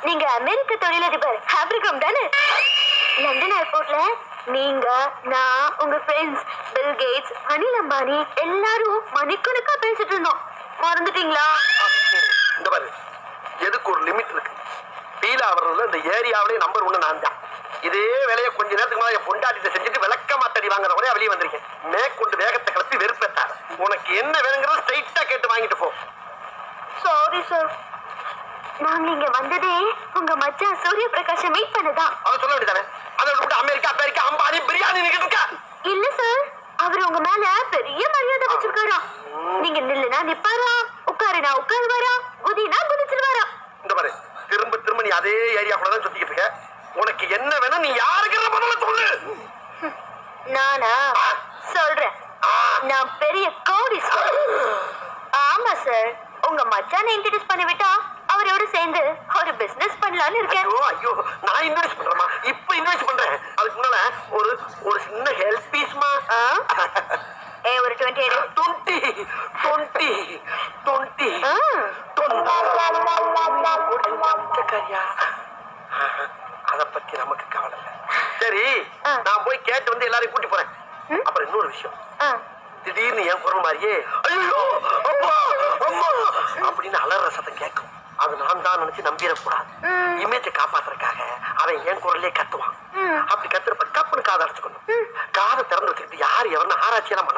நீங்க அமெரிக்க தொழிலதிபர் ஆப்ரகாம் தானே? லண்டன் ஏர்போர்ட்ல நீங்க, நான், உங்க friends Bill Gates, Anil Ambani எல்லாரும் மணிக்கணக்கா பேசிட்டு இருந்தோம். மறந்துட்டீங்களா? இந்த பாரு, எதுக்கு ஒரு லிமிட் இருக்கு. பீலா அவர்கள் இந்த ஏரியாவிலே நம்பர் 1 நான் தான். இதே வேலையை கொஞ்ச நேரத்துக்கு மேலே பொண்டாட்டிட்ட செஞ்சுட்டு விளக்க மாட்டடி வாங்குற ஒரே வெளியே வந்திருக்கேன். மேற்கொண்டு வேகத்தை கலப்பி வெறுப்பேத்தார். உனக்கு என்ன வேணுங்கிறத ஸ்ட்ரைட்டா கேட்டு வாங்கிட்டு போ. சாரி சார், நாங்க இங்க வந்ததே உங்க மச்சான் சூரிய பிரகாஷ மீட் பண்ணதான். அதை சொல்ல வேண்டியதானே? அதை விட்டு அமெரிக்கா அமெரிக்கா அம்பானி பிரியாணி நிக்கிட்டு இருக்கா. இல்ல சார், அவர் உங்க மேல பெரிய மரியாதை வச்சிருக்காராம். நீங்க நில்லுனா நிப்பாரா, உட்காருனா உட்காருவாரா, குதினா குதிச்சிருவாரா. இந்த பாரு, திரும்ப திரும்ப நீ அதே ஏரியாக்குள்ள தான் சுத்திக்கிட்டு இருக்க. உனக்கு என்ன வேணும், நீ யாருக்கு முதல்ல சொல்லு. நானா சொல்றேன், நான் பெரிய கோடீஸ்வரன். ஆமா சார், உங்க மச்சானை இன்ட்ரோடியூஸ் பண்ணி விட்டா அவரோட சேர்ந்து ஒரு பிசினஸ் பண்ணலாம்னு இருக்கேன். ஐயோ, நான் இன்ட்ரோடியூஸ் பண்றேமா? இப்ப இன்ட்ரோடியூஸ் பண்றேன். அதுக்கு முன்னால ஒரு சின்ன ஹெல்ப் பீஸ்மா. ஒரு 20 அத பத்தி நமக்கு கவலை இல்ல. சரி, நான் போய் கேட்டு வந்து எல்லாரையும் கூட்டி போறேன். அப்புறம் இன்னொரு விஷயம், திடீர்னு என் குரல் மாதிரியே ஐயோ அம்மா அம்மா அப்படின்னு அலற சத்தம் கேட்கும். அது நான் தான் நினைச்சு நம்பிடக்கூடாது. இமேஜை காப்பாத்துறதுக்காக அவன் என் குரலே கத்துவான். அப்படி கத்துறப்ப கப்புன்னு காதை அடைச்சுக்கணும். காதை திறந்து வச்சுக்கிட்டு யாரு எவன்னு ஆராய்ச்சி எல்லாம் பண்ண